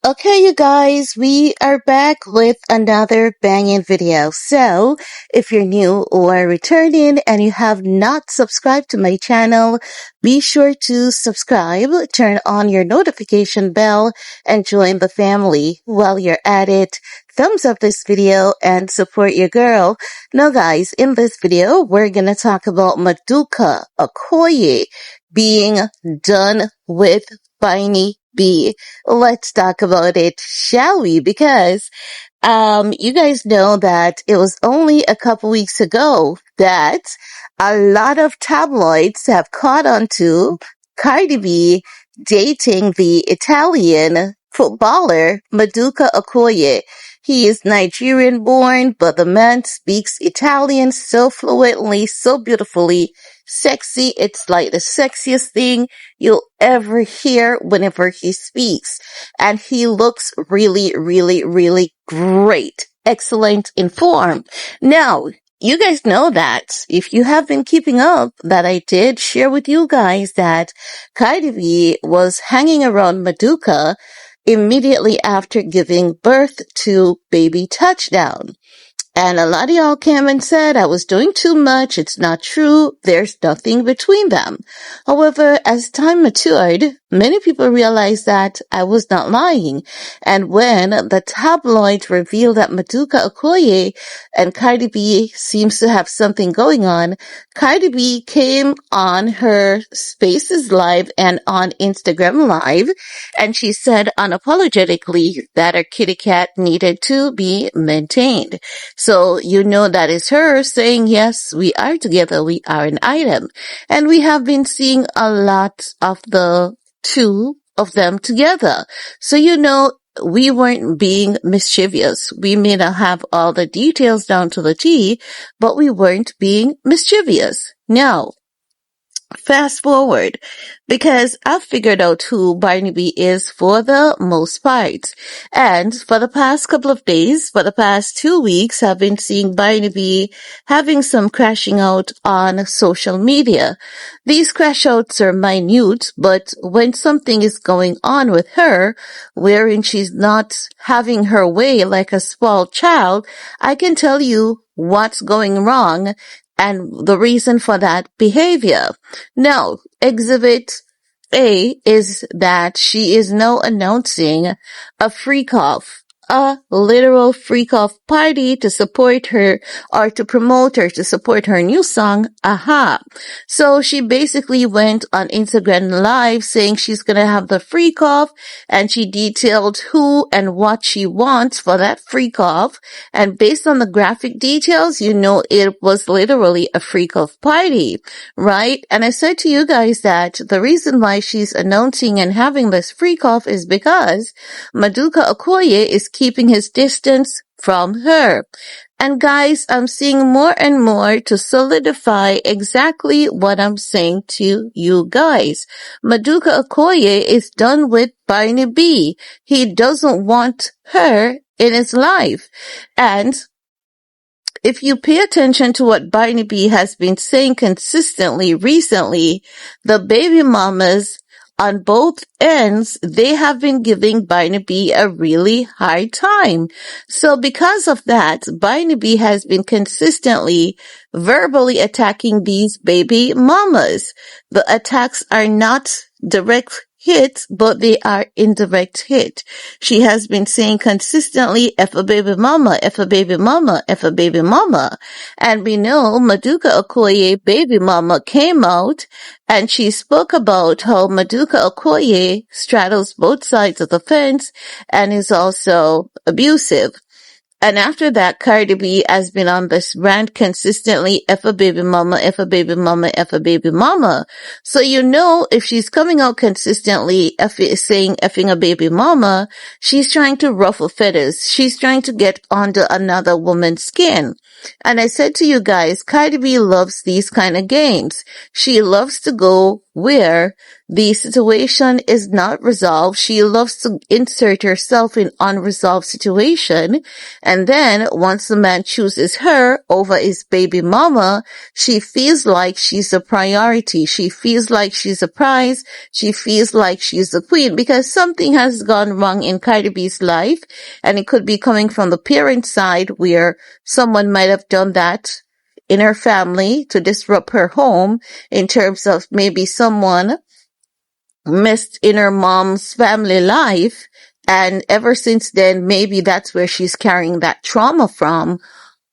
Okay, you guys, we are back with another banging video. So, if you're new or returning and you have not subscribed to my channel, be sure to subscribe, turn on your notification bell, and join the family. While you're at it, thumbs up this video and support your girl. Now, guys, in this video, we're gonna talk about Maduka Okoye being done with Cardi B. Let's talk about it, shall we? Because you guys know that it was only a couple weeks ago that a lot of tabloids have caught on to Cardi B dating the Italian footballer Maduka Okoye. He is Nigerian born, but the man speaks Italian so fluently, so beautifully, sexy. It's like the sexiest thing you'll ever hear whenever he speaks. And he looks really, really, really great. Excellent in form. Now, you guys know that if you have been keeping up, that I did share with you guys that Cardi B was hanging around Maduka immediately after giving birth to baby Touchdown. And a lot of y'all came and said I was doing too much. It's not true. There's nothing between them. However, as time matured, many people realized that I was not lying. And when the tabloid revealed that Maduka Okoye and Cardi B seems to have something going on, Cardi B came on her Spaces Live and on Instagram Live, and she said unapologetically that her kitty cat needed to be maintained. So you know that is her saying, yes, we are together, we are an item. And we have been seeing a lot of the two of them together. So you know, we weren't being mischievous. We may not have all the details down to the T, but we weren't being mischievous. Now, fast forward, because I've figured out who Barnaby is for the most part. And for the past couple of days, for the past 2 weeks, I've been seeing Barnaby having some crashing out on social media. These crash outs are minute, but when something is going on with her, wherein she's not having her way like a spoiled child, I can tell you what's going wrong and the reason for that behavior. Now, Exhibit A is that she is now announcing a freak-off, a literal freak-off party to support her or to promote her, to support her new song, Aha. So she basically went on Instagram Live saying she's gonna have the freak-off, and she detailed who and what she wants for that freak-off. And based on the graphic details, you know it was literally a freak-off party, right? And I said to you guys that the reason why she's announcing and having this freak-off is because Maduka Okoye is keeping his distance from her. And guys, I'm seeing more and more to solidify exactly what I'm saying to you guys. Maduka Okoye is done with Cardi B. He doesn't want her in his life. And if you pay attention to what Cardi B has been saying consistently recently, the baby mamas on both ends, they have been giving Cardi B a really hard time. So because of that, Cardi B has been consistently verbally attacking these baby mamas. The attacks are not direct hit, but they are indirect hit. She has been saying consistently, F a baby mama, F a baby mama, F a baby mama. And we know Maduka Okoye baby mama came out and she spoke about how Maduka Okoye straddles both sides of the fence and is also abusive. And after that, Cardi B has been on this rant consistently, F a baby mama, F a baby mama, F a baby mama. So you know if she's coming out consistently saying effing a baby mama, she's trying to ruffle feathers. She's trying to get under another woman's skin. And I said to you guys, Cardi B loves these kind of games. She loves to go where The situation is not resolved. She loves to insert herself in unresolved situation. And then once the man chooses her over his baby mama, she feels like she's a priority. She feels like she's a prize. She feels like she's the queen because something has gone wrong in Cardi B's life. And it could be coming from the parent side where someone might have done that in her family to disrupt her home in terms of maybe someone missed in her mom's family life. And ever since then, maybe that's where she's carrying that trauma from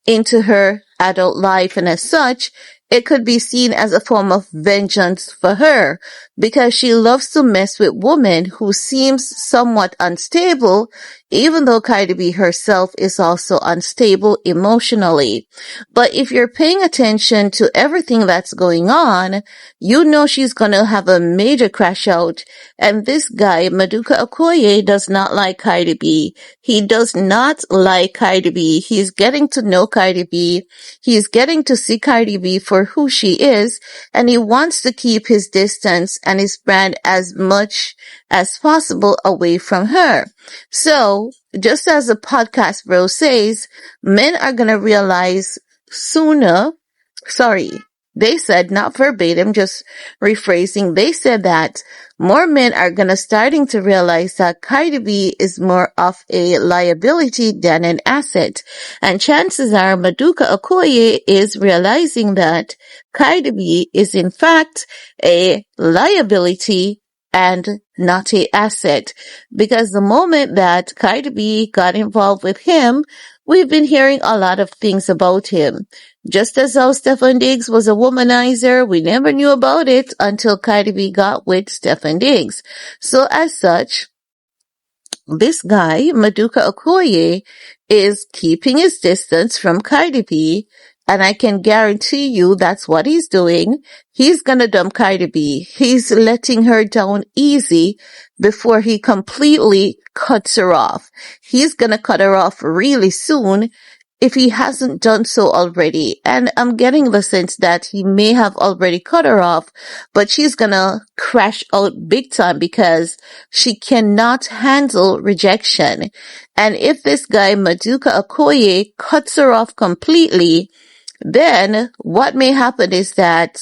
into her adult life. And as such, it could be seen as a form of vengeance for her because she loves to mess with women who seems somewhat unstable, even though Cardi B herself is also unstable emotionally. But if you're paying attention to everything that's going on, you know she's gonna have a major crash out. And this guy, Maduka Okoye, does not like Cardi B. He does not like Cardi B. He's getting to know Cardi B. He's getting to see Cardi B for who she is, and he wants to keep his distance and his brand as much as possible away from her. So, just as the podcast bro says, men are gonna realize sooner, they said, not verbatim, just rephrasing, they said that more men are gonna starting to realize that Cardi B is more of a liability than an asset. And chances are Maduka Okoye is realizing that Cardi B is in fact a liability and not a asset. Because the moment that Cardi B got involved with him, we've been hearing a lot of things about him. Just as how Stefon Diggs was a womanizer, we never knew about it until Cardi B got with Stefon Diggs. So as such, this guy, Maduka Okoye, is keeping his distance from Cardi B, and I can guarantee you that's what he's doing. He's gonna dump Cardi B. He's letting her down easy before he completely cuts her off. He's gonna cut her off really soon if he hasn't done so already. And I'm getting the sense that he may have already cut her off, but she's gonna crash out big time because she cannot handle rejection. And if this guy, Maduka Okoye, cuts her off completely, then what may happen is that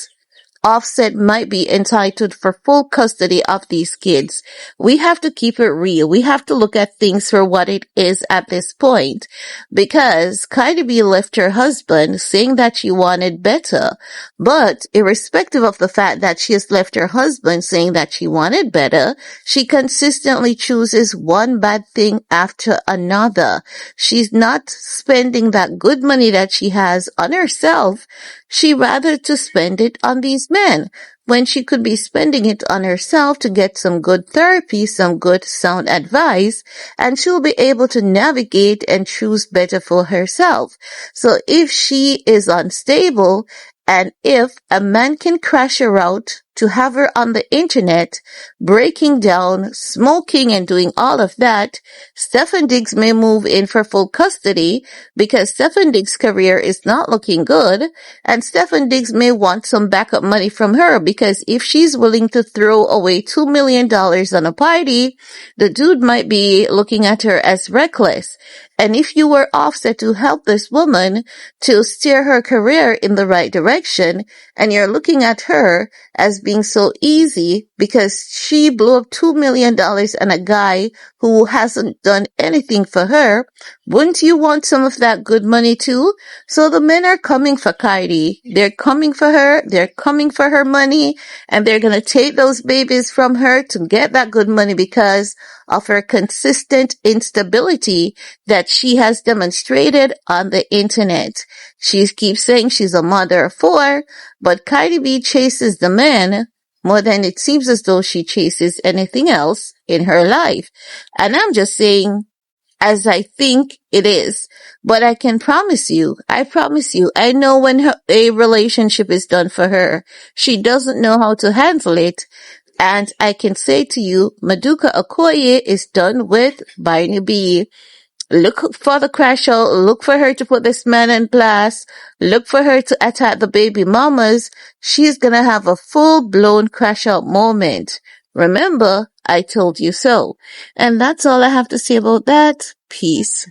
Offset might be entitled for full custody of these kids. We have to keep it real. We have to look at things for what it is at this point. Because Cardi B left her husband saying that she wanted better. But irrespective of the fact that she has left her husband saying that she wanted better, she consistently chooses one bad thing after another. She's not spending that good money that she has on herself. She rather to spend it on these men when she could be spending it on herself to get some good therapy, some good sound advice, and she'll be able to navigate and choose better for herself. So if she is unstable and if a man can crash her out to have her on the internet, breaking down, smoking and doing all of that, Stefon Diggs may move in for full custody because Stefon Diggs' career is not looking good, and Stefon Diggs may want some backup money from her because if she's willing to throw away $2 million on a party, the dude might be looking at her as reckless. And if you were Offset to help this woman to steer her career in the right direction, and you're looking at her as being so easy because she blew up $2 million on a guy who hasn't done anything for her, wouldn't you want some of that good money too? So the men are coming for Cardi. They're coming for her. They're coming for her money, and they're going to take those babies from her to get that good money because of her consistent instability that she has demonstrated on the internet. She keeps saying she's a mother of 4, but Cardi B chases the men more than it seems as though she chases anything else in her life. And I'm just saying, as I think it is. But I can promise you, I know when a relationship is done for her, she doesn't know how to handle it. And I can say to you, Maduka Okoye is done with Cardi B. Look for the crash out. Look for her to put this man in blast. Look for her to attack the baby mamas. She's gonna have a full-blown crash out moment. Remember, I told you so. And that's all I have to say about that. Peace.